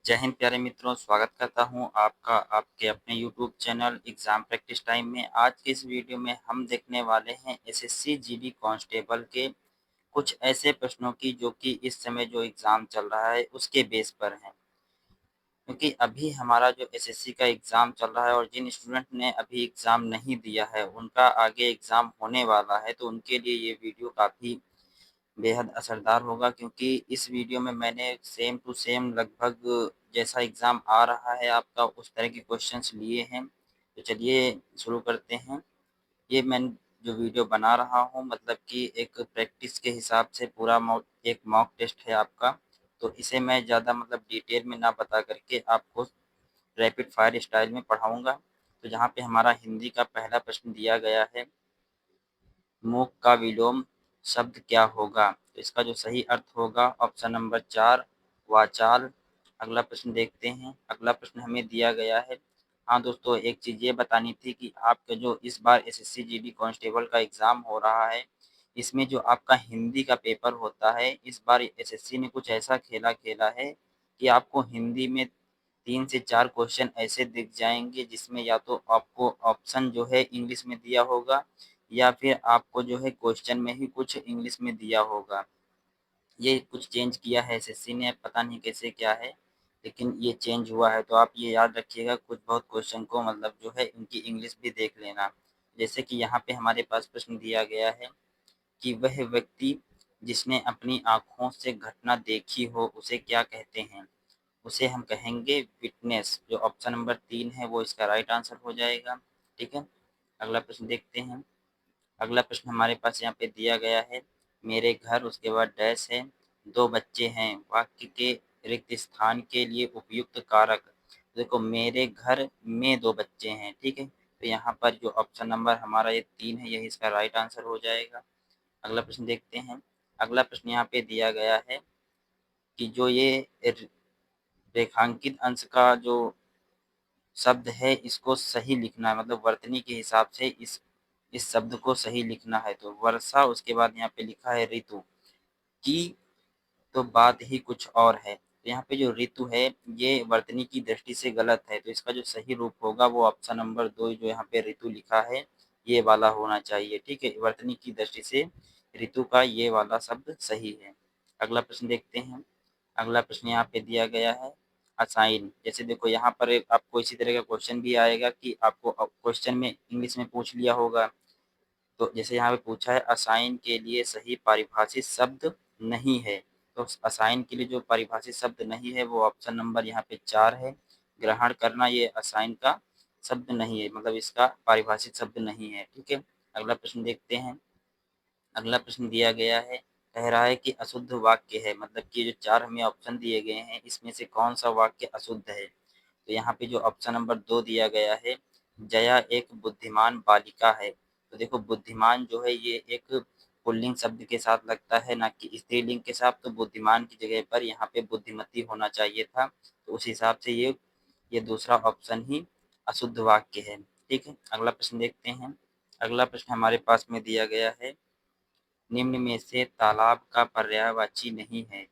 जय हिंद प्यारे मित्रों, स्वागत करता हूं आपका आपके अपने YouTube channel exam practice time में। आज के इस वीडियो में हम देखने वाले हैं एसएससी जीडी कांस्टेबल के कुछ ऐसे प्रश्नों की जो कि इस समय जो एग्ज़ाम चल रहा है उसके बेस पर हैं। क्योंकि अभी हमारा जो एसएससी का एग्ज़ाम चल रहा है और जिन स्टूडेंट ने अभी एग्ज़ाम नहीं दिया है उनका आगे एग्ज़ाम होने वाला है, तो उनके लिए ये वीडियो काफ़ी बेहद असरदार होगा। क्योंकि इस वीडियो में मैंने सेम टू सेम लगभग जैसा एग्ज़ाम आ रहा है आपका उस तरह के क्वेश्चंस लिए हैं। तो चलिए शुरू करते हैं। ये मैं जो वीडियो बना रहा हूँ मतलब कि एक प्रैक्टिस के हिसाब से पूरा एक मॉक टेस्ट है आपका। तो इसे मैं ज़्यादा मतलब डिटेल में ना बता करके आपको रैपिड फायर स्टाइल में पढ़ाऊँगा। तो जहाँ पे हमारा हिंदी का पहला प्रश्न दिया गया है, मूक का विलोम शब्द क्या होगा? तो इसका जो सही अर्थ होगा ऑप्शन नंबर 4 वाचाल। अगला प्रश्न देखते हैं। अगला प्रश्न हमें दिया गया है। हाँ दोस्तों, एक चीज़ ये बतानी थी कि आपका जो इस बार एसएससी जीडी कांस्टेबल का एग्ज़ाम हो रहा है, इसमें जो आपका हिंदी का पेपर होता है, इस बार एसएससी ने कुछ ऐसा खेला खेला है कि आपको हिंदी में 3 से 4 क्वेश्चन ऐसे दिख जाएँगे जिसमें या तो आपको ऑप्शन जो है इंग्लिश में दिया होगा या फिर आपको जो है क्वेश्चन में ही कुछ इंग्लिश में दिया होगा। ये कुछ चेंज किया है एसएससी ने, पता नहीं कैसे क्या है, लेकिन ये चेंज हुआ है। तो आप ये याद रखिएगा कुछ बहुत क्वेश्चन को मतलब जो है इनकी इंग्लिश भी देख लेना। जैसे कि यहाँ पे हमारे पास प्रश्न दिया गया है कि वह व्यक्ति जिसने अपनी आँखों से घटना देखी हो उसे क्या कहते हैं? उसे हम कहेंगे विटनेस। जो ऑप्शन नंबर 3 है वो इसका राइट आंसर हो जाएगा। ठीक है? अगला प्रश्न देखते हैं। अगला प्रश्न हमारे पास यहाँ पे दिया गया है, मेरे घर उसके बाद डैश है, 2 बच्चे हैं, वाक्य के रिक्त स्थान के लिए उपयुक्त कारक। देखो मेरे घर में 2 बच्चे हैं, ठीक है? तो यहाँ पर जो ऑप्शन नंबर हमारा ये 3 है यही इसका राइट आंसर हो जाएगा। अगला प्रश्न देखते हैं। अगला प्रश्न यहाँ पे दिया गया है कि जो ये रेखांकित अंश का जो शब्द है इसको सही लिखना है, मतलब वर्तनी के हिसाब से इस शब्द को सही लिखना है। तो वर्षा, उसके बाद यहाँ पे लिखा है ऋतु की, तो बात ही कुछ और है। तो यहाँ पे जो ऋतु है ये वर्तनी की दृष्टि से गलत है, तो इसका जो सही रूप होगा वो ऑप्शन नंबर 2 जो यहाँ पे ऋतु लिखा है ये वाला होना चाहिए। ठीक है, वर्तनी की दृष्टि से ऋतु का ये वाला शब्द सही है। अगला प्रश्न देखते हैं। अगला प्रश्न यहाँ पे दिया गया है असाइन। जैसे देखो यहाँ पर आपको इसी तरह का क्वेश्चन भी आएगा कि आपको क्वेश्चन में इंग्लिश में पूछ लिया होगा। तो जैसे यहाँ पे पूछा है असाइन के लिए सही पारिभाषित शब्द नहीं है, तो असाइन के लिए जो पारिभाषित शब्द नहीं है वो ऑप्शन नंबर यहाँ पे 4 है। ग्रहण करना ये असाइन का शब्द नहीं है, मतलब इसका पारिभाषित शब्द नहीं है। ठीक है, अगला प्रश्न देखते हैं। अगला प्रश्न दिया गया है, कह रहा है कि अशुद्ध वाक्य है, मतलब कि जो 4 हमें ऑप्शन दिए गए हैं इसमें से कौन सा वाक्य अशुद्ध है? तो यहाँ पे जो ऑप्शन नंबर 2 दिया गया है, जया एक बुद्धिमान बालिका है। तो देखो बुद्धिमान जो है ये एक पुल्लिंग शब्द के साथ लगता है ना कि स्त्रीलिंग के साथ, तो बुद्धिमान की जगह पर यहाँ पे बुद्धिमती होना चाहिए था। तो उस हिसाब से ये दूसरा ऑप्शन ही अशुद्ध वाक्य है। ठीक है, अगला प्रश्न देखते हैं। अगला प्रश्न हमारे पास में दिया गया है, निम्न में से तालाब का पर्यायवाची नहीं है।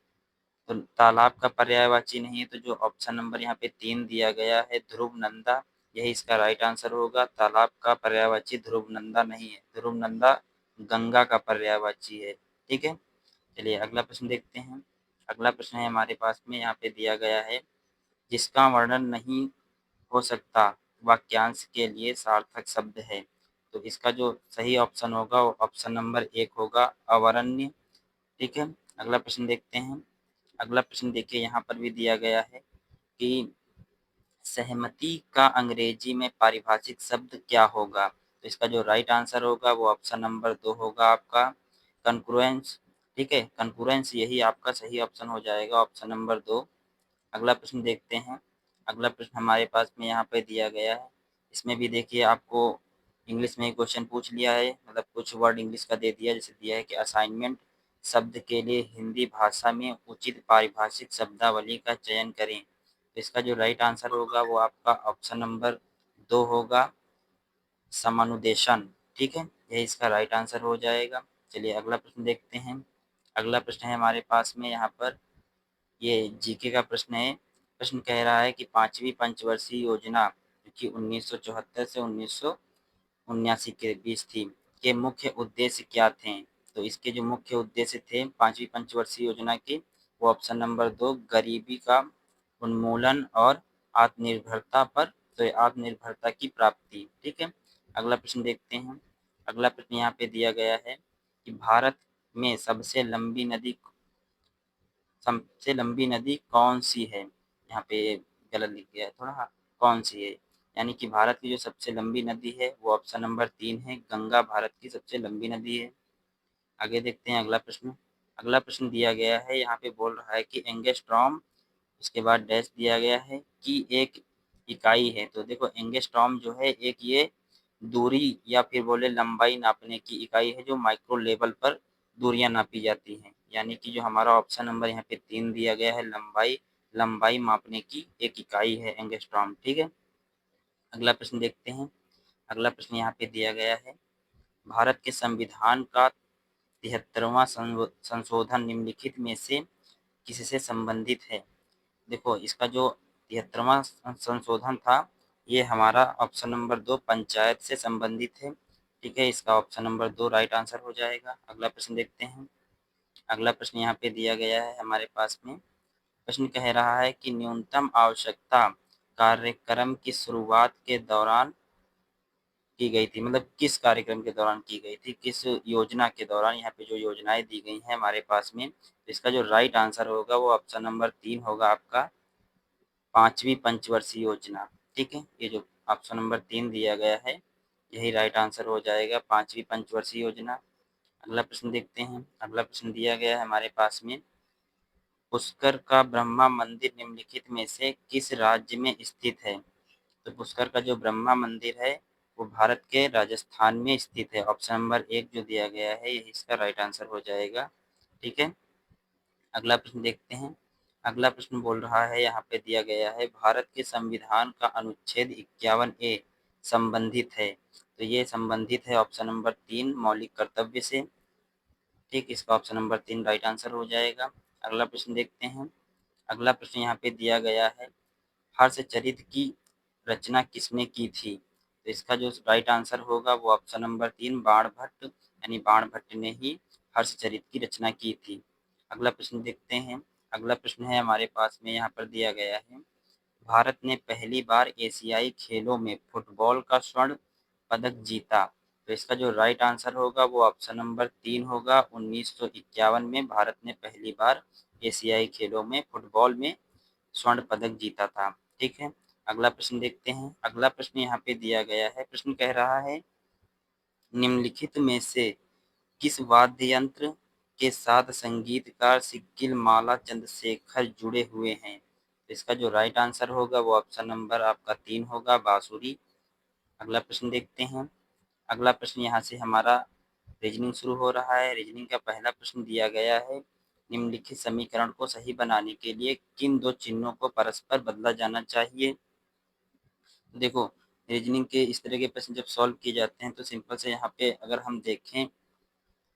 तो तालाब का पर्यायवाची नहीं है, तो जो ऑप्शन नंबर यहाँ पे 3 दिया गया है ध्रुव नंदा, यही इसका राइट आंसर होगा। तालाब का पर्यायवाची ध्रुव नंदा नहीं है, ध्रुव नंदा गंगा का पर्यायवाची है। ठीक है, चलिए अगला प्रश्न देखते हैं। अगला प्रश्न है हमारे पास में यहाँ पे दिया गया है, जिसका वर्णन नहीं हो सकता वाक्यांश के लिए सार्थक शब्द है। तो इसका जो सही ऑप्शन होगा वो ऑप्शन नंबर 1 होगा, अवरण्य। ठीक है, अगला प्रश्न देखते हैं। अगला प्रश्न देखिए यहाँ पर भी दिया गया है कि सहमति का अंग्रेजी में पारिभाषिक शब्द क्या होगा? तो इसका जो राइट आंसर होगा वो ऑप्शन नंबर 2 होगा आपका, कन्क्रुएंस। ठीक है, कन्क्रुएंस यही आपका सही ऑप्शन हो जाएगा, ऑप्शन नंबर 2। अगला प्रश्न देखते हैं। अगला प्रश्न हमारे पास में यहाँ पे दिया गया है, इसमें भी देखिए आपको इंग्लिश में ही क्वेश्चन पूछ लिया है, मतलब कुछ वर्ड इंग्लिश का दे दिया। जैसे दिया है कि असाइनमेंट शब्द के लिए हिंदी भाषा में उचित पारिभाषिक शब्दावली का चयन करें। तो इसका जो राइट आंसर होगा वो आपका ऑप्शन नंबर 2 होगा, समानुदेशन। ठीक है, यही इसका राइट आंसर हो जाएगा। चलिए अगला प्रश्न देखते हैं। अगला प्रश्न है हमारे पास में यहाँ पर, ये जीके का प्रश्न है, प्रश्न कह रहा है कि पांचवी पंचवर्षीय योजना जो कि 1974 से 1979 के बीच थी, के मुख्य उद्देश्य क्या थे? तो इसके जो मुख्य उद्देश्य थे पांचवी पंचवर्षीय योजना के, वो ऑप्शन नंबर 2 गरीबी का उन्मूलन और आत्मनिर्भरता पर, तो आत्मनिर्भरता की प्राप्ति। ठीक है, अगला प्रश्न देखते हैं। अगला प्रश्न यहाँ पे दिया गया है कि भारत में सबसे लंबी नदी कौन सी है? यहाँ पे गलत लिख गया है थोड़ा, हाँ, कौन सी है, यानी कि भारत की जो सबसे लंबी नदी है वो ऑप्शन नंबर 3 है, गंगा भारत की सबसे लंबी नदी है। आगे देखते हैं अगला प्रश्न। अगला प्रश्न दिया गया है, यहाँ पे बोल रहा है कि एंगस्ट्रॉम, उसके बाद डैश दिया गया है कि एक इकाई है। तो देखो एंगस्ट्रॉम जो है एक ये दूरी या फिर बोले लंबाई नापने की इकाई है, जो माइक्रो लेवल पर दूरियां नापी जाती हैं। यानी कि जो हमारा ऑप्शन नंबर यहाँ पे 3 दिया गया है, लंबाई, लंबाई मापने की एक इकाई है एंगस्ट्रॉम। ठीक है, अगला प्रश्न देखते हैं। अगला प्रश्न यहाँ पे दिया गया है, भारत के संविधान का 73वां संशोधन निम्नलिखित में से किससे संबंधित है? देखो इसका जो 73वां संशोधन था, ये हमारा ऑप्शन नंबर 2 पंचायत से संबंधित है। ठीक है, इसका ऑप्शन नंबर 2 राइट आंसर हो जाएगा। अगला प्रश्न देखते हैं। अगला प्रश्न यहाँ पे दिया गया है हमारे पास में। प्रश्न कह रहा है कि न्यूनतम आवश्यकता कार्यक्रम की शुरुआत के दौरान की गई थी, मतलब किस कार्यक्रम के दौरान की गई थी, किस योजना के दौरान? यहाँ पे जो योजनाएं दी गई हैं हमारे पास में, तो इसका जो राइट आंसर होगा वो ऑप्शन नंबर 3 होगा आपका, पांचवी पंचवर्षीय योजना। ठीक है, ये जो ऑप्शन नंबर 3 दिया गया है यही राइट आंसर हो जाएगा, पांचवी पंचवर्षीय योजना। अगला प्रश्न देखते हैं। अगला प्रश्न दिया गया है हमारे पास में, पुष्कर का ब्रह्मा मंदिर निम्नलिखित में से किस राज्य में स्थित है? तो पुष्कर का जो ब्रह्मा मंदिर है वो भारत के राजस्थान में स्थित है। ऑप्शन नंबर 1 जो दिया गया है यही इसका राइट आंसर हो जाएगा। ठीक है, अगला प्रश्न देखते हैं। अगला प्रश्न बोल रहा है, यहाँ पे दिया गया है, भारत के संविधान का अनुच्छेद 51A संबंधित है। तो ये संबंधित है ऑप्शन नंबर 3 मौलिक कर्तव्य से। ठीक, इसका ऑप्शन नंबर 3 राइट आंसर हो जाएगा। अगला प्रश्न देखते हैं। अगला प्रश्न यहाँ पे दिया गया है, हर्षचरित की रचना किसने की थी? तो इसका जो राइट आंसर होगा वो ऑप्शन नंबर 3 बाणभट्ट, यानी बाणभट्ट ने ही हर्षचरित की रचना की थी। अगला प्रश्न देखते हैं। अगला प्रश्न है हमारे पास में, यहाँ पर दिया गया है, भारत ने पहली बार एशियाई खेलों में फुटबॉल का स्वर्ण पदक जीता। तो इसका जो राइट आंसर होगा वो ऑप्शन नंबर 3 होगा, 1951 में भारत ने पहली बार एशियाई खेलों में फुटबॉल में स्वर्ण पदक जीता था। ठीक है, अगला प्रश्न देखते हैं। अगला प्रश्न यहाँ पे दिया गया है, प्रश्न कह रहा है, निम्नलिखित में से किस वाद्य यंत्र के साथ संगीतकार सिक्किल माला चंद्रशेखर जुड़े हुए हैं? तो इसका जो राइट आंसर होगा वो ऑप्शन नंबर आपका 3 होगा, बांसुरी। अगला प्रश्न देखते हैं। अगला प्रश्न यहाँ से हमारा रीजनिंग शुरू हो रहा है। रीजनिंग का पहला प्रश्न दिया गया है, निम्नलिखित समीकरण को सही बनाने के लिए किन दो चिन्हों को परस्पर बदला जाना चाहिए? देखो रीजनिंग के इस तरह के प्रश्न जब सॉल्व किए जाते हैं तो सिंपल से यहाँ पे अगर हम देखें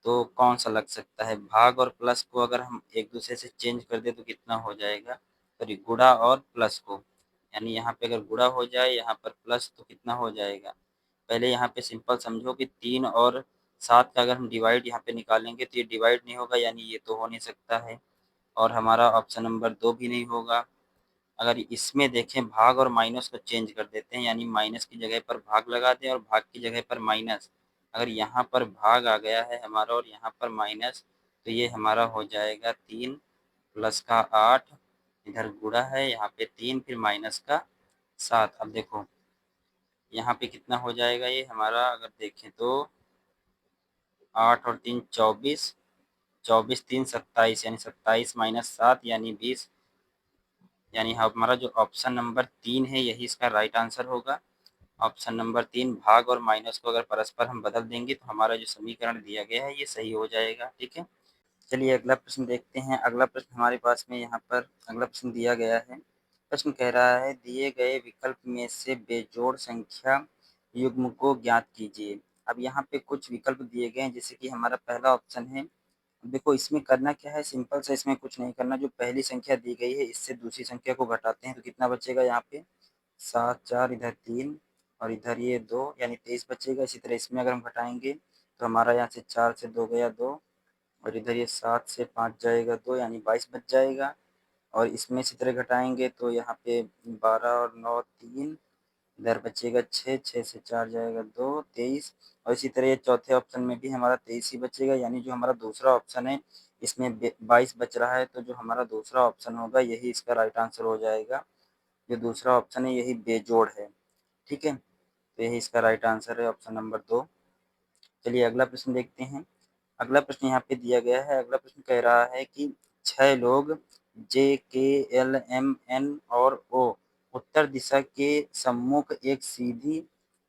तो कौन सा लग सकता है, भाग और प्लस को अगर हम एक दूसरे से चेंज कर दे तो कितना हो जाएगा, सॉरी गुणा और प्लस को, यानी यहाँ पे अगर गुणा हो जाए यहाँ पर प्लस तो कितना हो जाएगा। पहले यहाँ पे सिंपल समझो कि 3 और 7 का अगर हम डिवाइड यहाँ पे निकालेंगे तो ये डिवाइड नहीं होगा, यानी ये तो हो नहीं सकता है, और हमारा ऑप्शन नंबर 2 भी नहीं होगा। अगर इसमें देखें भाग और माइनस को चेंज कर देते हैं, यानी माइनस की जगह पर भाग लगा दें और भाग की जगह पर माइनस, अगर यहाँ पर भाग आ गया है हमारा और यहाँ पर माइनस, तो ये हमारा हो जाएगा 3 प्लस का 8, इधर गुणा है यहाँ पे 3 फिर माइनस का 7। अब देखो यहाँ पे कितना हो जाएगा, ये हमारा अगर देखें तो 8 और 3 24, 24 3 27, यानी 27 माइनस 7 यानी 20, यानी हमारा जो ऑप्शन नंबर 3 है यही इसका राइट आंसर होगा। ऑप्शन नंबर 3 भाग और माइनस को अगर परस्पर हम बदल देंगे तो हमारा जो समीकरण दिया गया है ये सही हो जाएगा। ठीक है, चलिए अगला प्रश्न देखते हैं। अगला प्रश्न हमारे पास में यहाँ पर अगला प्रश्न दिया गया है। प्रश्न कह रहा है, दिए गए विकल्प में से बेजोड़ संख्या युग्म को ज्ञात कीजिए। अब यहाँ पे कुछ विकल्प दिए गए हैं, जैसे कि हमारा पहला ऑप्शन है देखो इसमें करना क्या है, सिंपल सा, इसमें कुछ नहीं करना। जो पहली संख्या दी गई है इससे दूसरी संख्या को घटाते हैं तो कितना बचेगा यहाँ पे, 7 4 इधर 3 और इधर ये 2 यानी 23 बचेगा। इसी तरह इसमें अगर हम घटाएंगे तो हमारा यहाँ से 4 से 2 गया 2 और इधर ये 7 से 5 जाएगा 2 यानी 22 बच जाएगा। और इसमें इसी तरह घटाएंगे तो यहाँ पे 12 और 9 3, इधर बचेगा 6 6 से 4 जाएगा 2 23। और इसी तरह ये चौथे ऑप्शन में भी हमारा 23 ही बचेगा, यानी जो हमारा दूसरा ऑप्शन है इसमें 22 बच रहा है, तो जो हमारा दूसरा ऑप्शन होगा यही इसका राइट आंसर हो जाएगा। जो दूसरा ऑप्शन है यही बेजोड़ है। ठीक है, तो यही इसका राइट आंसर है, ऑप्शन नंबर 2। चलिए अगला प्रश्न देखते हैं। अगला प्रश्न यहाँ पे दिया गया है। अगला प्रश्न कह रहा है कि 6 लोग जे के एल एम एन और ओ उत्तर दिशा के सम्मुख एक सीधी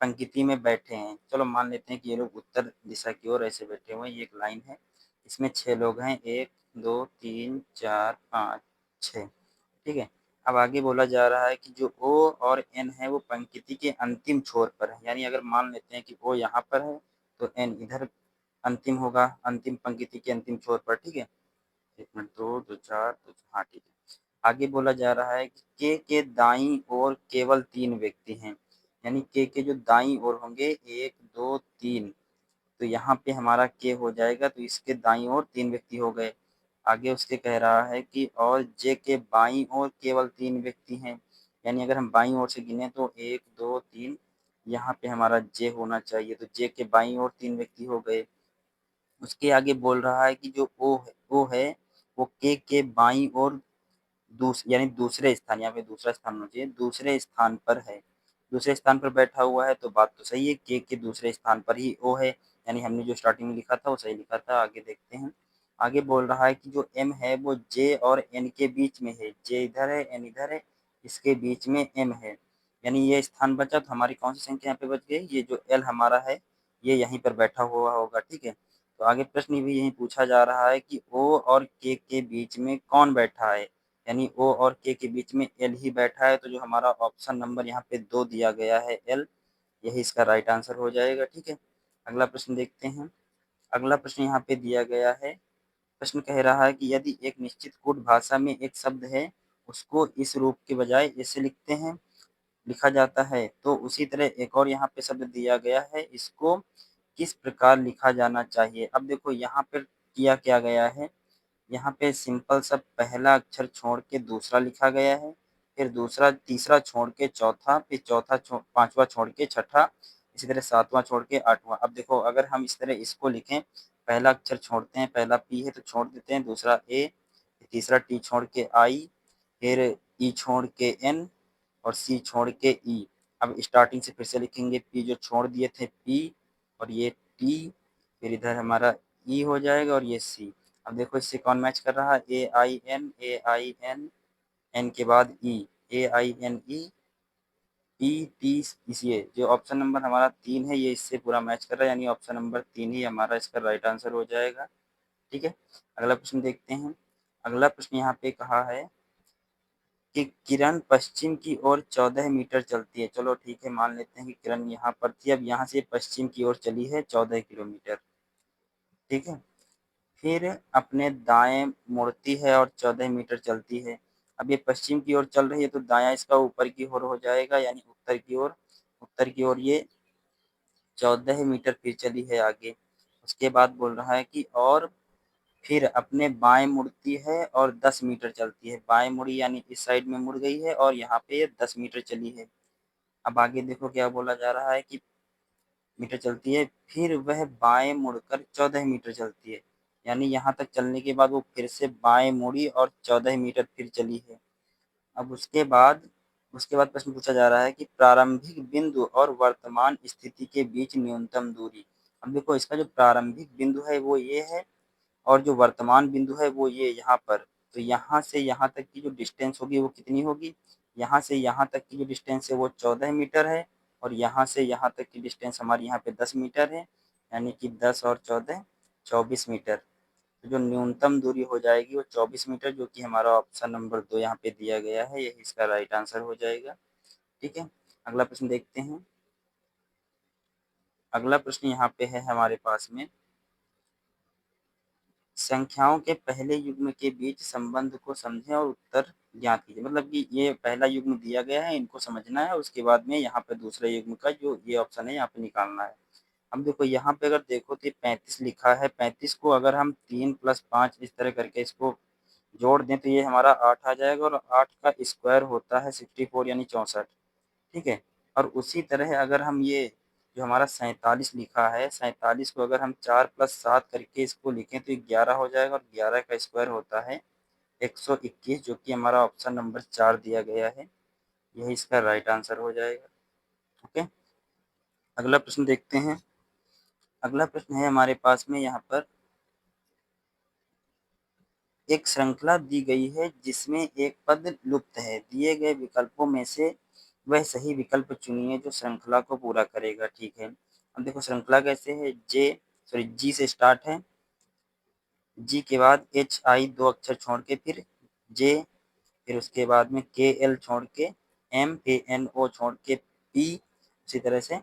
पंक्ति में बैठे हैं। चलो मान लेते हैं कि ये लोग उत्तर दिशा की ओर ऐसे बैठे हुए हैं। ये एक लाइन है, इसमें 6 लोग हैं, 1 2 3 4 5 6। ठीक है, अब आगे बोला जा रहा है कि जो ओ और एन है वो पंक्ति के अंतिम छोर पर है। यानी अगर मान लेते हैं कि ओ यहाँ पर है तो एन इधर अंतिम होगा, अंतिम पंक्ति के अंतिम छोर पर। ठीक है, 1 मिनट, 2 2 4 2, हाँ ठीक है। आगे बोला जा रहा है कि के दाईं ओर केवल 3 व्यक्ति हैं। यानी के जो दाईं ओर होंगे 1 2 3, तो यहाँ पे हमारा के हो जाएगा, तो इसके दाईं ओर 3 व्यक्ति हो गए। आगे उसके कह रहा है कि और जे के बाईं ओर केवल 3 व्यक्ति हैं। यानी अगर हम बाईं ओर से गिने तो 1 2 3, यहाँ पे हमारा जे होना चाहिए, तो जे के बाईं ओर 3 व्यक्ति हो गए। उसके आगे बोल रहा है कि जो ओ है वो के बाईं ओर यानी दूसरे स्थान, यहाँ पे दूसरा स्थान होना चाहिए, दूसरे स्थान पर है। दूसरे स्थान पर बैठा हुआ है तो बात तो सही है, के दूसरे स्थान पर ही ओ है। यानी हमने जो स्टार्टिंग में लिखा था वो सही लिखा था। आगे देखते हैं। आगे बोल रहा है कि जो एम है वो जे और एन के बीच में है। जे इधर है, एन इधर है, इसके बीच में एम है। यानी ये स्थान बचा तो हमारी कौन सी संख्या यहाँ पे बच गई, ये जो एल हमारा है ये यहीं पर बैठा हुआ होगा। ठीक है, तो आगे प्रश्न भी यही पूछा जा रहा है कि ओ और के बीच में कौन बैठा है। यानी ओ और के बीच में एल ही बैठा है, तो जो हमारा ऑप्शन नंबर यहाँ पे 2 दिया गया है एल, यही इसका राइट आंसर हो जाएगा। ठीक है, अगला प्रश्न देखते हैं। अगला प्रश्न यहाँ पे दिया गया है। प्रश्न कह रहा है कि यदि एक निश्चित कूट भाषा में एक शब्द है उसको इस रूप के बजाय ऐसे लिखा जाता है, तो उसी तरह एक और यहाँ पे शब्द दिया गया है, इसको किस प्रकार लिखा जाना चाहिए। अब देखो यहाँ पर किया क्या गया है, यहाँ पे सिंपल सा पहला अक्षर छोड़ के दूसरा लिखा गया है, फिर दूसरा तीसरा छोड़ के चौथा, फिर चौथा पांचवा छोड़ के छठा, इसी तरह सातवां छोड़ के आठवां। अब देखो अगर हम इस तरह इसको लिखें, पहला अक्षर छोड़ते हैं, पहला पी है तो छोड़ देते हैं, दूसरा ए, तीसरा टी छोड़ के आई, फिर ई छोड़ के एन और सी छोड़ के ई। अब स्टार्टिंग से फिर से लिखेंगे, पी जो छोड़ दिए थे पी और ये टी, फिर इधर हमारा ई हो जाएगा और ये सी। अब देखो इससे कौन मैच कर रहा है, ए आई एन, एन के बाद ई, ए I N E, E T, इसलिए जो ऑप्शन नंबर हमारा 3 है ये इससे पूरा मैच कर रहा है, यानी ऑप्शन नंबर 3 ही हमारा इसका राइट आंसर हो जाएगा। ठीक है, अगला प्रश्न देखते हैं। अगला प्रश्न यहाँ पे कहा है कि किरण पश्चिम की ओर 14 मीटर चलती है। चलो ठीक है, मान लेते हैं कि किरण यहाँ पर थी, अब यहाँ से पश्चिम की ओर चली है 14 किलोमीटर। ठीक है, फिर अपने दाएं मुड़ती है और 14 मीटर चलती है। अब ये पश्चिम की ओर चल रही है तो दायां इसका ऊपर की ओर हो जाएगा, यानी उत्तर की ओर। उत्तर की ओर ये 14 मीटर फिर चली है आगे। उसके बाद बोल रहा है कि और फिर अपने बाएं मुड़ती है और 10 मीटर चलती है। बाएं मुड़ी यानी इस साइड में मुड़ गई है और यहाँ पे ये 10 मीटर चली है। अब आगे देखो क्या बोला जा रहा है कि मीटर चलती है, फिर वह बाएं मुड़कर 14 मीटर चलती है। यानी यहाँ तक चलने के बाद वो फिर से बाएं मुड़ी और 14 मीटर फिर चली है। अब उसके बाद प्रश्न पूछा जा रहा है कि प्रारंभिक बिंदु और वर्तमान स्थिति के बीच न्यूनतम दूरी। अब देखो इसका जो प्रारंभिक बिंदु है वो ये है और जो वर्तमान बिंदु है वो ये यहाँ पर। तो यहाँ से यहाँ तक की जो डिस्टेंस होगी वो कितनी होगी, यहाँ से यहाँ तक की जो डिस्टेंस है वो 14 मीटर है और यहाँ से यहाँ तक की डिस्टेंस हमारी यहाँ पे 10 मीटर है, यानी कि 10 और 14 24 मीटर। तो जो न्यूनतम दूरी हो जाएगी वो 24 मीटर, जो कि हमारा ऑप्शन नंबर 2 यहाँ पे दिया गया है, यही इसका राइट आंसर हो जाएगा। ठीक है, अगला प्रश्न देखते हैं। अगला प्रश्न यहाँ पे है हमारे पास में संख्याओं के पहले युग्म के बीच संबंध को समझें और उत्तर ज्ञात कीजिए। मतलब कि ये पहला युग्म दिया गया है, इनको समझना है, उसके बाद में यहाँ पे दूसरे युग्म का जो ये ऑप्शन है यहाँ पे निकालना है। अब देखो यहाँ पे अगर देखो तो 35 लिखा है, 35 को अगर हम 3 + 5 इस तरह करके इसको जोड़ दें तो ये हमारा 8 आ जाएगा, और 8 का स्क्वायर होता है 64 यानी 64। ठीक है। और उसी तरह अगर हम ये जो हमारा 47 लिखा है, 47 को अगर हम 4 + 7 करके इसको लिखें तो 11 हो जाएगा, और 11 का स्क्वायर होता है 121, जो कि हमारा ऑप्शन नंबर 4 दिया गया है। यही इसका राइट आंसर हो जाएगा। ओके, अगला प्रश्न देखते हैं। अगला प्रश्न है हमारे पास में यहाँ पर, एक श्रृंखला दी गई है जिसमें एक पद लुप्त है, दिए गए विकल्पों में से वह सही विकल्प चुनिए जो श्रृंखला को पूरा करेगा। ठीक है। अब देखो श्रृंखला कैसे है, जी से स्टार्ट है, जी के बाद HI 2 अक्षर छोड़ के फिर जे, फिर उसके बाद में KL छोड़ के MANO छोड़ के P, उसी तरह से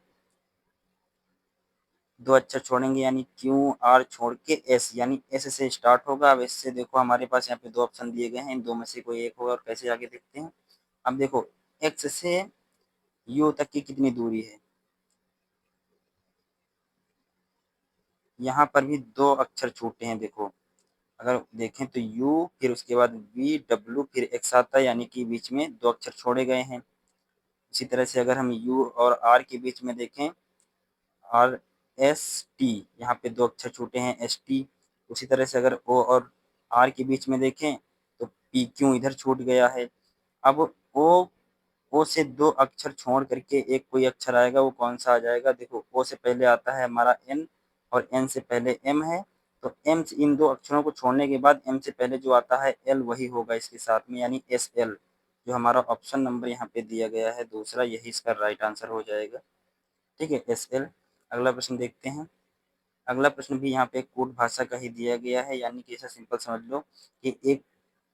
2 अक्षर छोड़ेंगे यानी QR छोड़ के S, यानी S से स्टार्ट होगा। अब इससे देखो हमारे पास यहाँ पे 2 ऑप्शन दिए गए हैं, इन 2 में से कोई एक होगा, और कैसे आगे देखते हैं। अब देखो X से U तक की कितनी दूरी है, यहाँ पर भी 2 अक्षर छूटे हैं। देखो अगर देखें तो U फिर उसके बाद VW फिर X आता है, यानी कि बीच में 2 अक्षर छोड़े गए हैं। इसी तरह से अगर हम U और R के बीच में देखें, RST, यहाँ पे 2 अक्षर छूटे हैं ST। उसी तरह से अगर O और R के बीच में देखें तो PQ इधर छूट गया है। अब O से 2 अक्षर छोड़ करके एक कोई अक्षर आएगा, वो कौन सा आ जाएगा। देखो O से पहले आता है हमारा N, और N से पहले M है, तो M से इन 2 अक्षरों को छोड़ने के बाद M से पहले जो आता है L वही होगा इसके साथ में, यानी SL, जो हमारा ऑप्शन नंबर यहाँ पे दिया गया है दूसरा, यही इसका राइट आंसर हो जाएगा। ठीक है, SL। अगला प्रश्न देखते हैं। अगला प्रश्न भी यहाँ पे कूट भाषा का ही दिया गया है, यानी कि ऐसा सिंपल समझ लो कि एक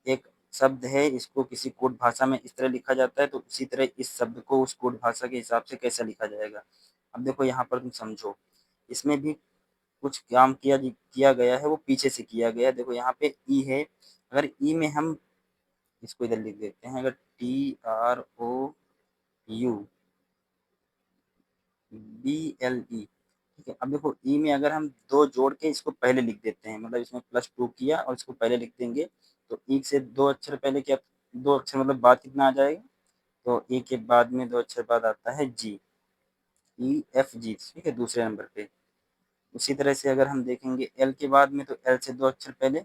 एक शब्द है, इसको किसी कोड भाषा में इस तरह लिखा जाता है, तो उसी तरह इस शब्द को उस कोड भाषा के हिसाब से कैसे लिखा जाएगा। अब देखो यहाँ पर तुम समझो, इसमें भी कुछ काम किया गया है, वो पीछे से किया गया है। देखो यहाँ पे ई है, अगर ई में हम इसको इधर लिख देते हैं, अगर TROUBLE। ठीक है। अब देखो ई में अगर हम 2 जोड़ के इसको पहले लिख देते हैं, मतलब इसमें +2 किया और इसको पहले लिख देंगे, तो ई से 2 अक्षर पहले क्या, 2 अक्षर मतलब बाद कितना आ जाएगा, तो ई के बाद में 2 अक्षर बाद आता है जी, EFG। ठीक है, दूसरे नंबर पे। उसी तरह से अगर हम देखेंगे एल के बाद में, तो एल से 2 अक्षर पहले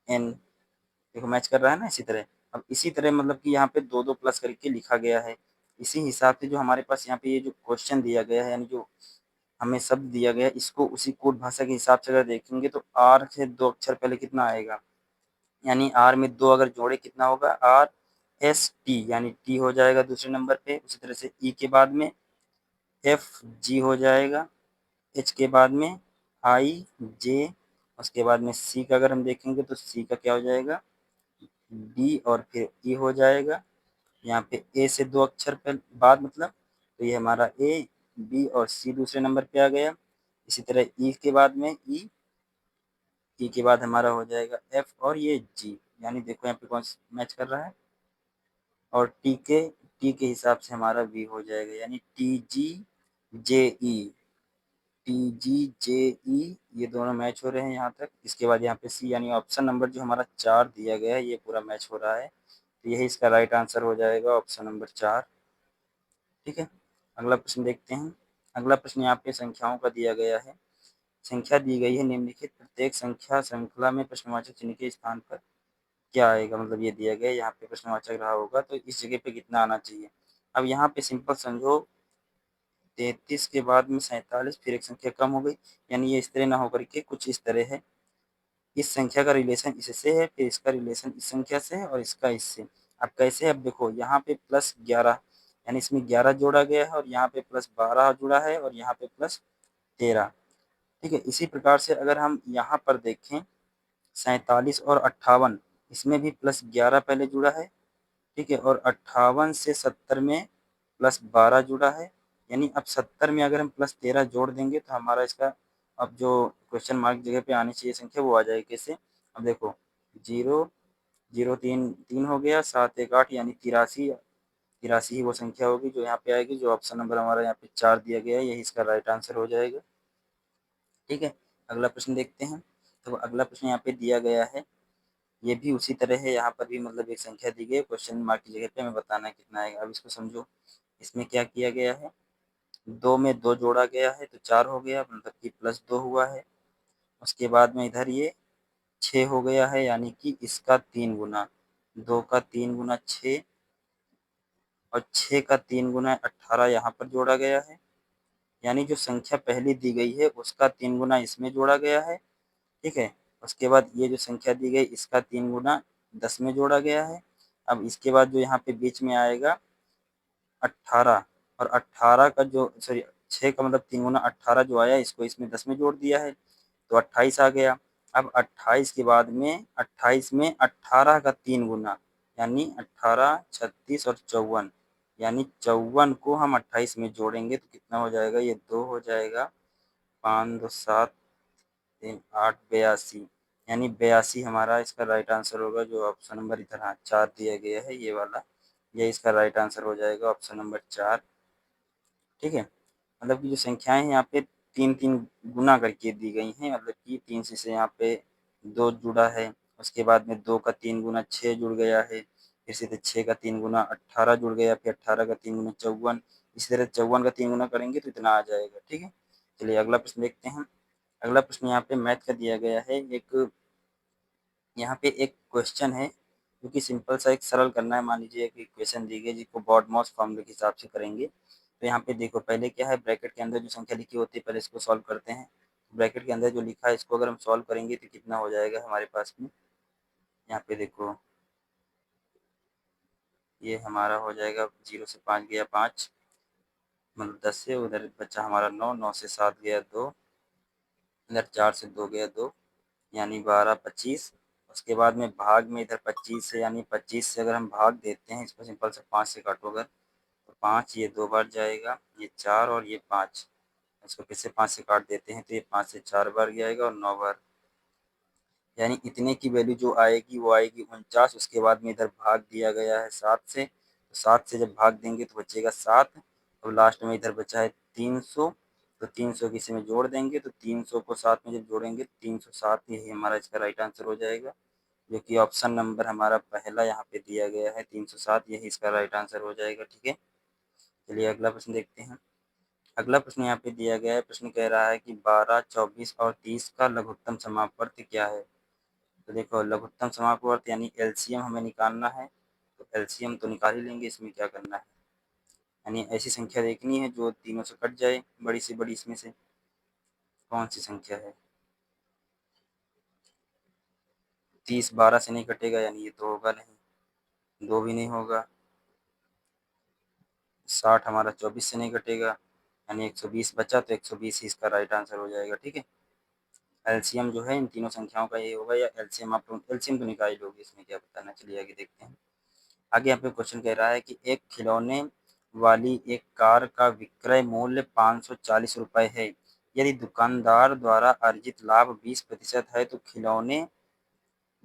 एन। देखो मैच कर रहा है ना इसी तरह। अब इसी तरह मतलब कि यहाँ पे 2-2 प्लस करके लिखा गया है। इसी हिसाब से जो हमारे पास यहाँ पे ये जो क्वेश्चन दिया गया है, यानी जो हमें शब्द दिया गया है, इसको उसी कोड भाषा के हिसाब से अगर देखेंगे तो आर से 2 अक्षर पहले कितना आएगा, यानी आर में 2 अगर जोड़े कितना होगा, RST, यानी टी हो जाएगा दूसरे नंबर पे। उसी तरह से ई के बाद में FG हो जाएगा, एच के बाद में IJ, उसके बाद में सी का अगर हम देखेंगे तो सी का क्या हो जाएगा, D, और फिर ई हो जाएगा। यहाँ पे ए से 2 अक्षर पे बाद मतलब, तो ये हमारा A, B और C दूसरे नंबर पे आ गया। इसी तरह ई के बाद में ई के बाद हमारा हो जाएगा F और ये G, यानी देखो यहाँ पे कौन मैच कर रहा है, और टी के हिसाब से हमारा V हो जाएगा, यानी TGJE ये दोनों मैच हो रहे हैं यहाँ तक। इसके बाद यहाँ पे सी, यानी ऑप्शन नंबर जो हमारा 4 दिया गया है, ये पूरा मैच हो रहा है, तो यही इसका राइट आंसर हो जाएगा, ऑप्शन नंबर 4। ठीक है, अगला प्रश्न देखते हैं। अगला प्रश्न यहाँ पे संख्याओं का दिया गया है। संख्या दी गई है, निम्नलिखित प्रत्येक संख्या श्रृंखला में प्रश्नवाचक चिन्ह के स्थान पर क्या आएगा। मतलब ये दिया गया है, यहाँ पे प्रश्नवाचक रहा होगा तो इस जगह पे कितना आना चाहिए। अब यहाँ पे सिंपल समझो, 33 के बाद में 47, फिर एक संख्या कम हो गई, यानी ये इस तरह ना होकर के कुछ इस तरह है। इस संख्या का रिलेशन इससे है, फिर इसका रिलेशन इस संख्या से है, और इसका इससे। अब कैसे, अब देखो यहाँ पे +11, यानी इसमें 11 जोड़ा गया है, और यहाँ पे +12 जुड़ा है, और यहाँ पे +13। ठीक है, इसी प्रकार से अगर हम यहाँ पर देखें 47 और 58, इसमें भी +11 पहले जुड़ा है। ठीक है, और 58 से 70 में +12 जुड़ा है, यानी अब 70 में अगर हम +13 जोड़ देंगे तो हमारा इसका अब जो क्वेश्चन मार्क जगह पे आनी चाहिए संख्या वो आ जाएगी कैसे। अब देखो 0 0 3 3 हो गया, 7 1 8 यानी 83। 83 ही वो संख्या होगी जो यहाँ पे आएगी, जो ऑप्शन नंबर हमारा यहाँ पे 4 दिया गया है, यही इसका राइट आंसर हो जाएगा। ठीक है, अगला प्रश्न देखते हैं। तो अगला प्रश्न यहाँ पे दिया गया है, ये भी उसी तरह है, यहाँ पर भी मतलब एक संख्या दी गई है, क्वेश्चन मार्क की जगह पे हमें बताना है कितना आएगा। अब इसको समझो, इसमें क्या किया गया है, 2 में 2 जोड़ा गया है तो 4 हो गया, मतलब कि +2 हुआ है। उसके बाद में इधर ये 6 हो गया है, यानी कि इसका 3 गुना, 2 का 3 गुना 6, और 6 का 3 गुना 18 यहाँ पर जोड़ा गया है। यानी जो संख्या पहले दी गई है उसका 3 गुना इसमें जोड़ा गया है। ठीक है, उसके बाद ये जो संख्या दी गई इसका 3 गुना 10 में जोड़ा गया है। अब इसके बाद जो यहाँ पे बीच में आएगा 18, और 18 का जो सॉरी 6 का मतलब 3 गुना 18 जो आया इसको इसमें 10 में जोड़ दिया है तो 28 आ गया। अब 28 के बाद में 28 में 18 का 3 गुना, यानी 18 36 और 54, यानी 54 को हम 28 में जोड़ेंगे तो कितना हो जाएगा, ये 2 हो जाएगा, 5 2 7 3 8 82, यानी 82 हमारा इसका राइट आंसर होगा। जो ऑप्शन नंबर इधर हाँ 4 दिया गया है ये वाला, ये इसका राइट आंसर हो जाएगा, ऑप्शन नंबर 4। ठीक है, मतलब कि जो संख्याएं हैं यहाँ पे 3 3 गुना करके दी गई हैं, मतलब कि 3 से यहाँ पे 2 जुड़ा है, उसके बाद में 2 का 3 गुना 6 जुड़ गया है, फिर से 6 का 3 गुना 18 जुड़ गया, फिर 18 का 3 गुना 54, इसी तरह 54 का 3 गुना करेंगे तो इतना आ जाएगा। ठीक है, चलिए अगला प्रश्न देखते हैं। अगला प्रश्न यहाँ पे मैथ का दिया गया है, एक यहाँ पे एक क्वेश्चन है जो कि सिंपल सा एक सरल करना है। मान लीजिए एक इक्वेशन दी गई जिसको बॉडमॉस फॉर्मूले के हिसाब से करेंगे। तो यहाँ पे देखो पहले क्या है, ब्रैकेट के अंदर जो संख्या लिखी होती है पहले इसको सॉल्व करते हैं। ब्रैकेट के अंदर जो लिखा है इसको अगर हम सॉल्व करेंगे तो कितना हो जाएगा हमारे पास में, यहाँ पे देखो ये हमारा हो जाएगा 0 से 5 गया 5, मतलब 10 से उधर बचा हमारा 9, 9 से 7 गया 2, इधर 4 से 2 गया 2, यानी 12 25। उसके बाद में भाग में इधर 25 से, यानी 25 से अगर हम भाग देते हैं इसको सिंपल से 5 से काटो अगर, तो 5 ये 2 बार जाएगा, ये 4 और ये 5, इसको फिर से 5 से काट देते हैं तो ये 5 से 4 बार जाएगा और 9 बार, यानी इतने की वैल्यू जो आएगी वो आएगी 49। उसके बाद में इधर भाग दिया गया है 7 से, तो 7 से जब भाग देंगे तो बचेगा 7, और लास्ट में इधर बचा है 300, तो 300 किसी में जोड़ देंगे तो 300 को 7 में जब जोड़ेंगे 307, यही हमारा इसका राइट आंसर हो जाएगा, जो कि ऑप्शन नंबर हमारा पहला यहाँ पे दिया गया है 307, यही इसका राइट आंसर हो जाएगा। ठीक है, चलिए अगला प्रश्न देखते हैं। अगला प्रश्न यहाँ पे दिया गया है, प्रश्न कह रहा है कि 12 24 और 30 का लघुत्तम समापवर्त क्या है। तो देखो लघुत्तम समापवर्त यानी एलसीएम हमें निकालना है, तो एलसीएम तो निकाल ही लेंगे, इसमें क्या करना है, यानी ऐसी संख्या देखनी है जो तीनों से कट जाए, बड़ी से बड़ी इसमें से कौन सी संख्या है। 30 12 से नहीं कटेगा, यानी ये तो होगा नहीं, 2 भी नहीं होगा। 60 हमारा 24 से नहीं कटेगा, यानी 120 बचा, तो 120 ही इसका राइट आंसर हो जाएगा। ठीक है, एलसीएम जो है इन तीनों संख्याओं का ये होगा, या एलसीएम आप एलसीएम तो निकाल ही लोगे, इसमें क्या बताना। चलिए आगे देखते हैं। आगे यहाँ पे क्वेश्चन कह रहा है कि एक खिलौने वाली एक कार का विक्रय मूल्य 540 रुपये है। यदि दुकानदार द्वारा अर्जित लाभ 20% है तो खिलौने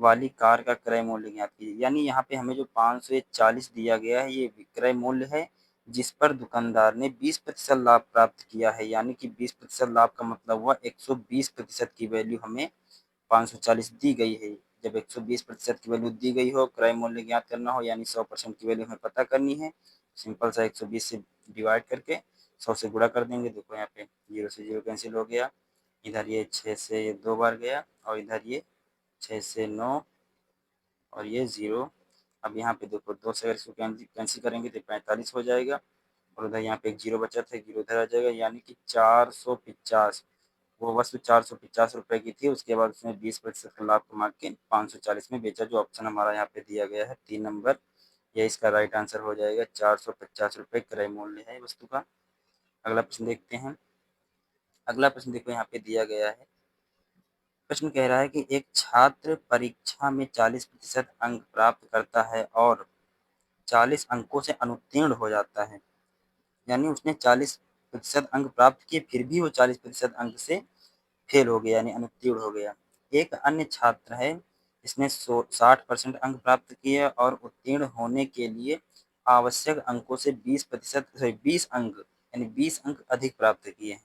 वाली कार का क्रय मूल्य ज्ञात कीजिए। यानी यहाँ पे हमें जो 540 दिया गया है ये विक्रय मूल्य है, जिस पर दुकानदार ने 20% लाभ प्राप्त किया है, यानी कि 20% लाभ का मतलब हुआ 120% की वैल्यू हमें 540 दी गई है। जब 120% की वैल्यू दी गई हो, क्रय मूल्य ज्ञात करना हो, यानी 100% की वैल्यू हमें पता करनी है, सिंपल सा 120 से डिवाइड करके 100 से गुणा कर देंगे। देखो यहाँ पे 0 से 0 कैंसिल हो गया, इधर ये 6 से ये 2 बार गया, और इधर ये 6 से 9 और ये 0। अब यहाँ पे देखो 2 से अगर इसको कैंसिल करेंगे तो 45 हो जाएगा, और उधर यहाँ पे एक 0 बचा था, 0 उधर आ जाएगा, यानी कि 450। वो वस्तु 450 रुपए की थी, उसके बाद उसने 20% का लाभ कमा के 540 में बेचा, जो ऑप्शन हमारा यहाँ पे दिया गया है 3 नंबर, ये इसका राइट आंसर हो जाएगा। 450 रुपये क्रय मूल्य है वस्तु का। अगला प्रश्न देखते हैं। अगला प्रश्न देखो यहाँ पे दिया गया है, प्रश्न कह रहा है कि एक छात्र परीक्षा में 40% अंक प्राप्त करता है और 40 अंकों से अनुत्तीर्ण हो जाता है, यानी उसने 40% अंक प्राप्त किए फिर भी वो 40% अंक से फेल हो गया यानी अनुत्तीर्ण हो गया। एक अन्य छात्र है, इसने 60% अंक प्राप्त किए और उत्तीर्ण होने के लिए आवश्यक अंकों से 20 अंक यानी 20 अंक अधिक प्राप्त किए हैं।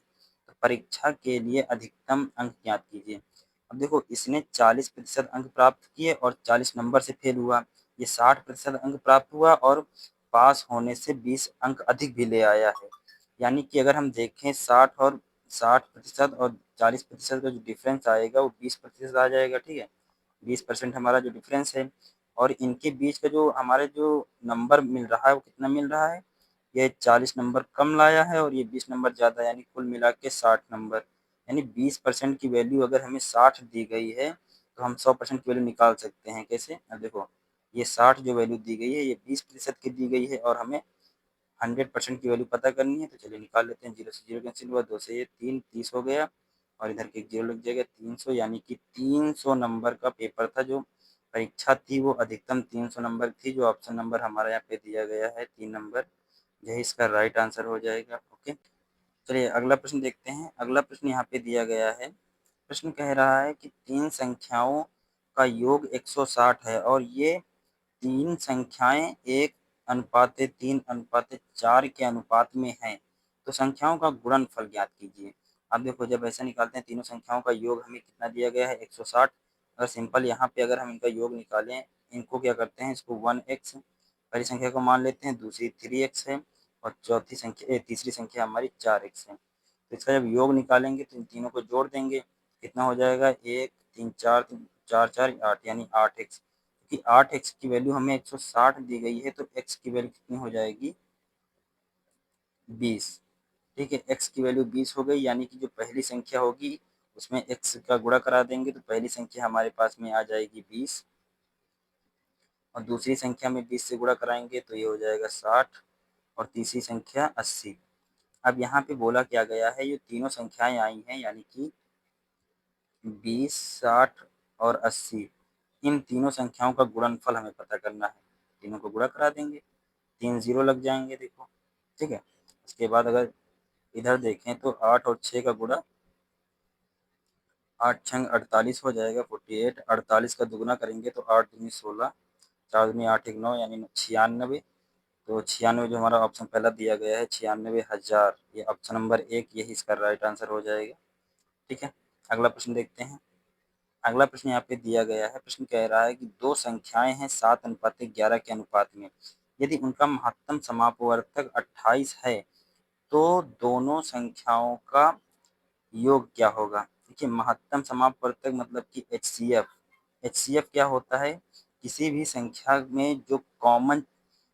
तो परीक्षा के लिए अधिकतम अंक ज्ञात कीजिए। अब देखो, इसने 40% अंक प्राप्त किए और 40 नंबर से फेल हुआ। ये 60% अंक प्राप्त हुआ और पास होने से 20 अंक अधिक भी ले आया है। यानी कि अगर हम देखें 60% और 40% का जो डिफरेंस आएगा वो 20% आ जाएगा। ठीक है, 20% हमारा जो डिफरेंस है और इनके बीच का जो हमारे जो नंबर मिल रहा है वो कितना मिल रहा है, ये 40 नंबर कम लाया है और ये 20 नंबर ज़्यादा, यानी कुल मिला के 60 नंबर। यानी 20% की वैल्यू अगर हमें 60 दी गई है तो हम 100% की वैल्यू निकाल सकते हैं। कैसे? अब देखो, ये 60 जो वैल्यू दी गई है ये 20% की दी गई है और हमें 100% की वैल्यू पता करनी है। तो चलिए निकाल लेते हैं। 0 से 0 कैंसिल हुआ, 2 से ये 3, 30 हो गया और इधर के 0 लग जाएगा, 300। यानी कि 300 नंबर का पेपर था। जो परीक्षा थी वो अधिकतम 300 नंबर थी। जो ऑप्शन नंबर हमारा यहाँ पे दिया गया है 3 नंबर, यही इसका राइट आंसर हो जाएगा। ओके, चलिए अगला प्रश्न देखते हैं। अगला प्रश्न यहाँ पे दिया गया है। प्रश्न कह रहा है कि तीन संख्याओं का योग 160 है और ये तीन संख्याएं 1:3:4 के अनुपात में हैं, तो संख्याओं का गुणनफल ज्ञात कीजिए। अब देखो, जब ऐसा निकालते हैं तीनों संख्याओं का योग हमें कितना दिया गया है 160। अगर सिंपल यहाँ पे अगर हम इनका योग निकालें, इनको क्या करते हैं, इसको 1x पहली संख्या को मान लेते हैं, दूसरी 3x है और तीसरी संख्या हमारी 4x है। तो इसका जब योग निकालेंगे तो इन तीनों को जोड़ देंगे, कितना हो जाएगा, 1 3 4 4 4 8 यानी 8x। क्योंकि 8x की वैल्यू हमें 160 दी गई है तो x की वैल्यू कितनी हो जाएगी, 20। ठीक है, x की वैल्यू 20 हो गई। यानी कि जो पहली संख्या होगी उसमें x का गुणा करा देंगे तो पहली संख्या हमारे पास में आ जाएगी 20 और दूसरी संख्या में 20 से गुणा कराएंगे तो ये हो जाएगा 60 और तीसरी संख्या 80। अब यहाँ पे बोला क्या गया है, ये तीनों संख्याएं आई हैं यानी कि 20, 60 और 80, इन तीनों संख्याओं का गुणनफल हमें पता करना है। तीनों को गुणा करा देंगे, 3 जीरो लग जाएंगे देखो। ठीक है, उसके बाद अगर इधर देखें तो 8 और 6 का गुणा, 8 छंग 48 हो जाएगा 48। 48 का दुगुना करेंगे तो 8 दूनी 16, 4 दूनी 8 1 9 यानी 96। तो 96 जो हमारा ऑप्शन पहला दिया गया है 96,000, ये ऑप्शन नंबर 1 यही इसका राइट आंसर हो जाएगा। ठीक है, अगला प्रश्न देखते हैं। अगला प्रश्न यहाँ पे दिया गया है। प्रश्न कह रहा है कि दो संख्याएं हैं 7:11 के अनुपात में, यदि उनका महत्तम समापवर्तक 28 है तो दोनों संख्याओं का योग क्या होगा। देखिए, महत्तम समापवर्तक मतलब कि HCF। HCF क्या होता है, किसी भी संख्या में जो कॉमन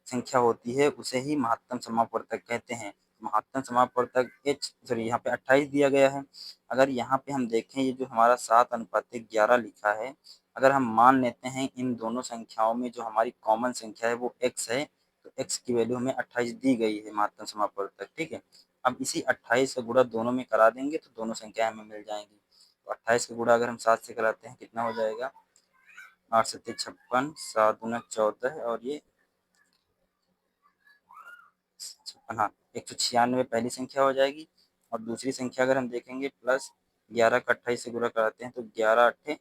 संख्या होती है उसे ही महत्तम समापवर्तक कहते हैं। महत्तम समापवर्तक यहाँ पे 28 दिया गया है। अगर यहाँ पे हम देखें, ये जो हमारा 7:11 लिखा है, अगर हम मान लेते हैं इन दोनों संख्याओं में जो हमारी कॉमन संख्या है वो x है, तो x की वैल्यू हमें 28 दी गई है महत्तम समापवर्तक। ठीक है, अब इसी 28 का गुणा दोनों में करा देंगे तो दोनों संख्याएं हमें मिल जाएंगी। तो 28 का गुणा अगर हम 7 से कराते हैं कितना हो जाएगा, 8 7 56, 7 दूना 14 और ये 56, हाँ 196 पहली संख्या हो जाएगी। और दूसरी संख्या अगर हम देखेंगे प्लस 11 का 28 से गुणा कराते हैं तो 11 8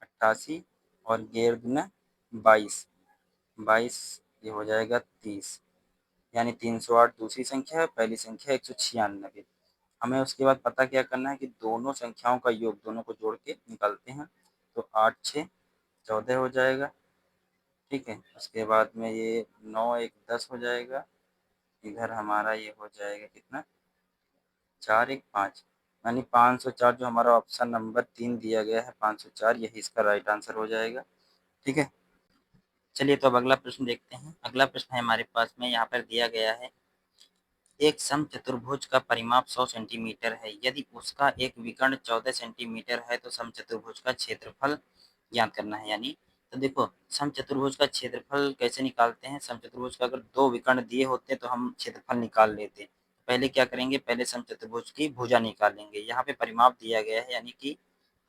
88 और 11 दूना 22, 22 ये हो जाएगा 30, यानी 308 दूसरी संख्या है, पहली संख्या 196। हमें उसके बाद पता क्या करना है कि दोनों संख्याओं का योग दोनों को जोड़ के निकालते हैं। तो 8 6 14 हो जाएगा। ठीक है, उसके बाद में ये 9 1 10 हो जाएगा। इधर हमारा ये हो जाएगा कितना, 4 1 5, यानी 504 जो हमारा ऑप्शन नंबर 3 दिया गया है 504, यही इसका राइट आंसर हो जाएगा। ठीक है, चलिए तो अब अगला प्रश्न देखते हैं। अगला प्रश्न है हमारे पास में यहाँ पर दिया गया है, एक समचतुर्भुज का परिमाप 100 सेंटीमीटर है, यदि उसका एक विकर्ण 14 सेंटीमीटर है तो समचतुर्भुज का क्षेत्रफल ज्ञात करना है। यानी तो देखो, समचतुर्भुज का क्षेत्रफल कैसे निकालते हैं। समचतुर्भुज का अगर दो विकर्ण दिए होते तो हम क्षेत्रफल निकाल लेते। पहले क्या करेंगे, पहले समचतुर्भुज की भुजा निकालेंगे। यहाँ पे परिमाप दिया गया है, यानी कि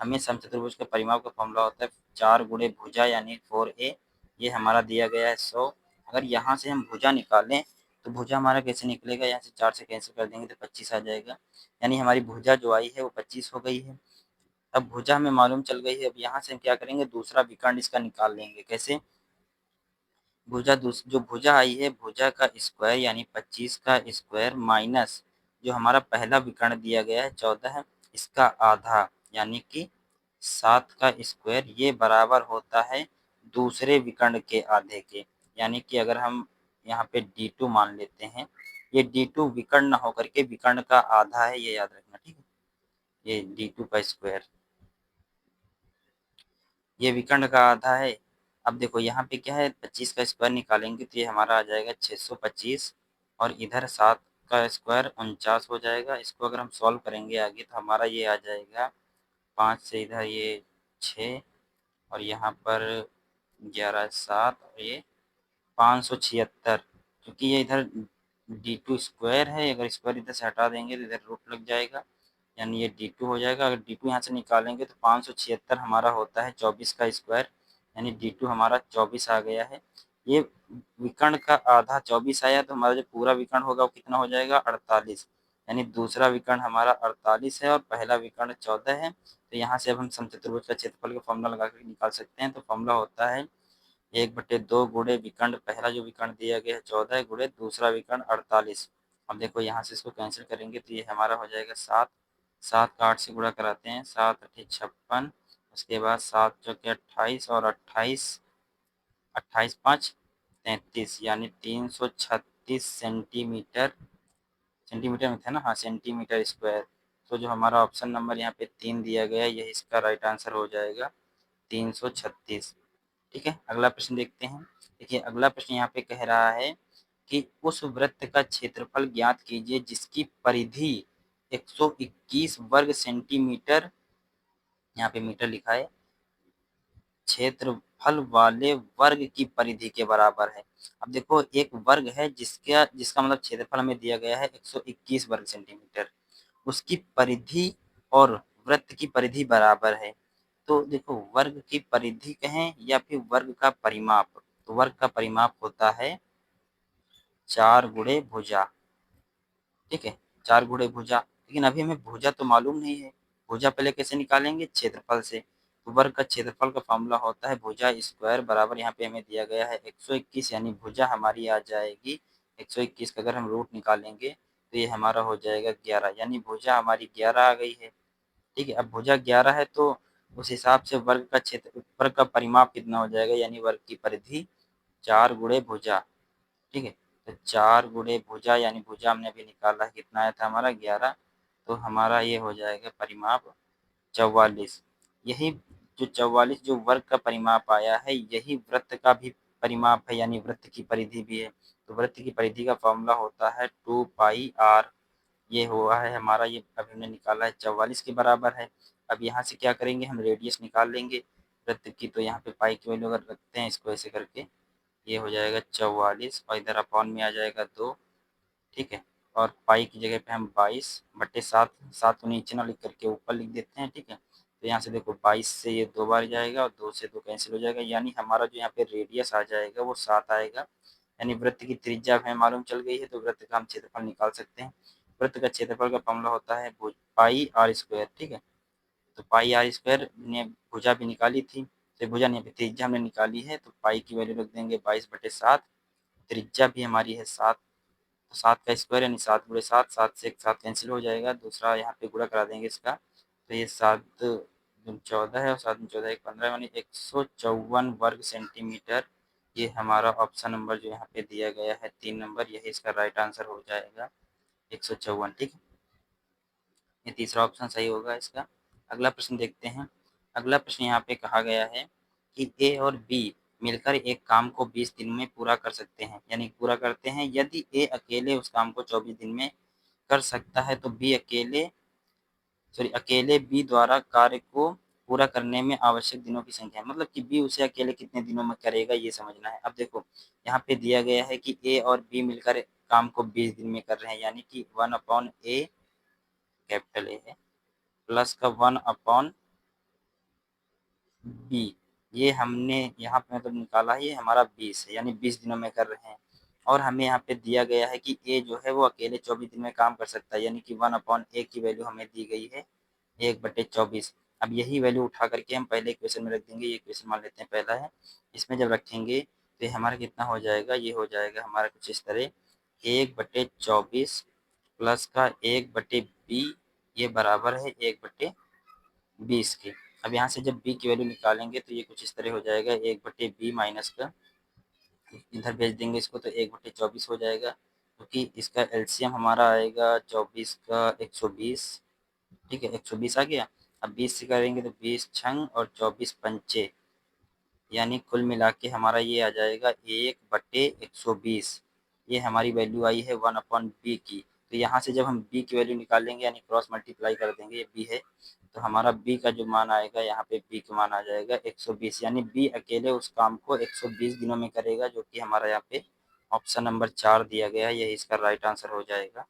हमें समचतुर्भुज के परिमाप का फॉर्मूला होता है 4 गुणे भुजा यानी 4a। ये हमारा दिया गया है 100। अगर यहाँ से हम भुजा निकालें तो भुजा हमारा कैसे निकलेगा, यहाँ से 4 से कैंसिल कर देंगे तो 25 आ जाएगा। यानी हमारी भुजा जो आई है वो 25 हो गई है। अब भुजा हमें मालूम चल गई है। अब यहाँ से हम क्या करेंगे, दूसरा विकर्ण इसका निकाल लेंगे। कैसे? जो भुजा आई है, भुजा का स्क्वायर यानी 25 का स्क्वायर माइनस जो हमारा पहला विकर्ण दिया गया है 14 है, इसका आधा यानी कि 7 का स्क्वायर, ये बराबर होता है दूसरे विकर्ण के आधे के। यानी कि अगर हम यहाँ पे D2 मान लेते हैं, ये D2 विकर्ण न होकर के विकर्ण का आधा है, ये याद रखना, ठीक है। ये D2 का स्क्वायर, ये विकर्ण का आधा है। अब देखो यहाँ पे क्या है, 25 का स्क्वायर निकालेंगे तो ये हमारा आ जाएगा 625, और इधर 7 का स्क्वायर 49 हो जाएगा। इसको अगर हम सॉल्व करेंगे आगे तो हमारा ये आ जाएगा 5 से इधर ये 6, और यहाँ पर 11 7, और ये 576, क्योंकि ये इधर D2 स्क्वायर है, अगर स्क्वायर इधर से हटा देंगे तो इधर रूट लग जाएगा, यानी ये D2 हो जाएगा। अगर D2 यहाँ से निकालेंगे तो 576 हमारा होता है 24 का स्क्वायर, यानी D2 हमारा 24 आ गया है। ये विकर्ण का आधा 24 आया, तो हमारा जो पूरा विकर्ण होगा वो कितना हो जाएगा, 48, यानी दूसरा विकर्ण हमारा 48 है और पहला विकर्ण 14 है। तो यहाँ से अब हम समचतुर्भुज का क्षेत्रफल का फॉर्मूला लगा कर निकाल सकते हैं। तो फॉर्मूला होता है 1/2 गुणे विकर्ण, पहला जो विकर्ण दिया गया है 14 गुणे दूसरा विकर्ण 48। अब देखो यहाँ से इसको कैंसिल करेंगे तो ये हमारा हो जाएगा 7, 7 का 8 से गुणा कराते हैं, 7 8 56, उसके बाद 7 चौके 28, और 28 28 5 33, यानी 336 सेंटीमीटर, सेंटीमीटर में था ना, हाँ सेंटीमीटर स्क्वायर। तो जो हमारा ऑप्शन नंबर यहाँ पे 3 दिया गया है, यही इसका राइट आंसर हो जाएगा, 336। ठीक है, अगला प्रश्न देखते हैं। देखिए अगला प्रश्न यहाँ पे कह रहा है कि उस वृत्त का क्षेत्रफल ज्ञात कीजिए जिसकी परिधि 121 वर्ग सेंटीमीटर, यहाँ पे मीटर लिखा है, क्षेत्रफल वाले वर्ग की परिधि के बराबर है। अब देखो एक वर्ग है जिसका जिसका मतलब क्षेत्रफल हमें दिया गया है 121 वर्ग सेंटीमीटर, उसकी परिधि और वृत्त की परिधि बराबर है। तो देखो वर्ग की परिधि कहें या फिर वर्ग का परिमाप, तो वर्ग का परिमाप होता है 4 गुणे भुजा, ठीक है, 4 गुणे भुजा। लेकिन अभी हमें भुजा तो मालूम नहीं है, भुजा पहले कैसे निकालेंगे, क्षेत्रफल से। तो वर्ग का क्षेत्रफल का फॉर्मूला होता है भुजा स्क्वायर बराबर, यहाँ पे हमें दिया गया है 121, यानी भुजा हमारी आ जाएगी 121 का अगर हम रूट निकालेंगे तो ये हमारा हो जाएगा 11, यानी भुजा हमारी 11 आ गई है। ठीक है, अब भुजा 11 है तो उस हिसाब से वर्ग का परिमाप कितना हो जाएगा, यानी वर्ग की परिधि 4 गुणे भुजा। ठीक है, तो 4 गुणे भुजा, यानी भुजा हमने अभी निकाला है कितना आया था हमारा 11, तो हमारा ये हो जाएगा परिमाप 44। यही जो 44 जो वर्ग का परिमाप आया है, यही वृत्त का भी परिमाप है, यानी वृत्त की परिधि भी है। तो वृत्त की परिधि का फॉर्मूला होता है 2πr, ये हुआ है हमारा, ये अभी हमने निकाला है 44 के बराबर है। अब यहाँ से क्या करेंगे, हम रेडियस निकाल लेंगे वृत्त की। तो यहाँ पे पाई की वैल्यू अगर रखते हैं इसको ऐसे करके, ये हो जाएगा 44, और इधर अपॉन में आ जाएगा 2, ठीक है, और पाई की जगह पे हम 22/7, 7 को नीचे ना लिख करके ऊपर लिख देते हैं, ठीक है। तो यहाँ से देखो 22 से ये 2 बार जाएगा और 2 से 2 कैंसिल हो जाएगा, यानी हमारा जो यहाँ पे रेडियस आ जाएगा वो 7 आएगा। यानी वृत्त की त्रिज्या हमें मालूम चल गई है, तो वृत्त का हम क्षेत्रफल निकाल सकते हैं। वृत्त का क्षेत्रफल का फॉर्मूला होता है पाई आर स्क्वायर, ठीक है। तो पाई आर स्क्वायर ने भुजा भी निकाली थी, तो भुजा नहीं, त्रिज्या हमने निकाली है, तो पाई की वैल्यू रख देंगे 22/7, त्रिज्या भी हमारी है 7, तो 7 का स्क्वायर यानी 7 गुणे 7, 7 से एक 7 कैंसिल हो जाएगा, दूसरा यहाँ पे गुणा करा देंगे इसका, तो ये 7 दूनी 14 है, और 7 दूनी 14 एक 15, यानी 154 वर्ग सेंटीमीटर। ये हमारा ऑप्शन नंबर जो यहाँ पे दिया गया है 3 नंबर, यही इसका राइट आंसर हो जाएगा 154, ठीक है। ये तीसरा ऑप्शन सही होगा इसका। अगला प्रश्न देखते हैं। अगला प्रश्न यहाँ पे कहा गया है कि ए और बी मिलकर एक काम को 20 दिन में पूरा कर सकते हैं, यानी पूरा करते हैं। यदि ए अकेले उस काम को 24 दिन में कर सकता है तो अकेले बी द्वारा कार्य को पूरा करने में आवश्यक दिनों की संख्या है। मतलब कि बी उसे अकेले कितने दिनों में करेगा, ये समझना है। अब देखो यहाँ पे दिया गया है कि ए और बी मिलकर काम को 20 दिन में कर रहे हैं, यानी कि 1/a, कैपिटल ए है, प्लस का 1/b, ये हमने यहाँ पे मतलब निकाला है, ये हमारा 20 है, यानी 20 दिनों में कर रहे हैं। और हमें यहाँ पे दिया गया है कि ए जो है वो अकेले 24 दिन में काम कर सकता है, यानी कि 1/a की वैल्यू हमें दी गई है 1/24। अब यही वैल्यू उठा करके हम पहले इक्वेशन में रख देंगे। ये इक्वेशन मान लेते हैं पहला है, इसमें जब रखेंगे तो ये हमारा कितना हो जाएगा, ये हो जाएगा हमारा कुछ इस तरह 1/24 प्लस का 1/b, ये बराबर है 1/20 के। अब यहाँ से जब b की वैल्यू निकालेंगे तो ये कुछ इस तरह हो जाएगा 1/b माइनस का, इधर भेज देंगे इसको तो 1/24 हो जाएगा, क्योंकि इसका एलसीएम हमारा आएगा 24 का 120। ठीक है, 120 आ गया। अब 20 से करेंगे तो 20 छंग और 24 पंचे, यानी कुल मिला के हमारा ये आ जाएगा 1/120। ये हमारी वैल्यू आई है 1/b की। तो यहाँ से जब हम b की वैल्यू निकालेंगे यानी क्रॉस मल्टीप्लाई कर देंगे, ये b है, तो हमारा b का जो मान आएगा यहाँ पे b का मान आ जाएगा 120, यानी b अकेले उस काम को 120 दिनों में करेगा, जो कि हमारा यहाँ पे ऑप्शन नंबर 4 दिया गया है, यही इसका राइट आंसर हो जाएगा।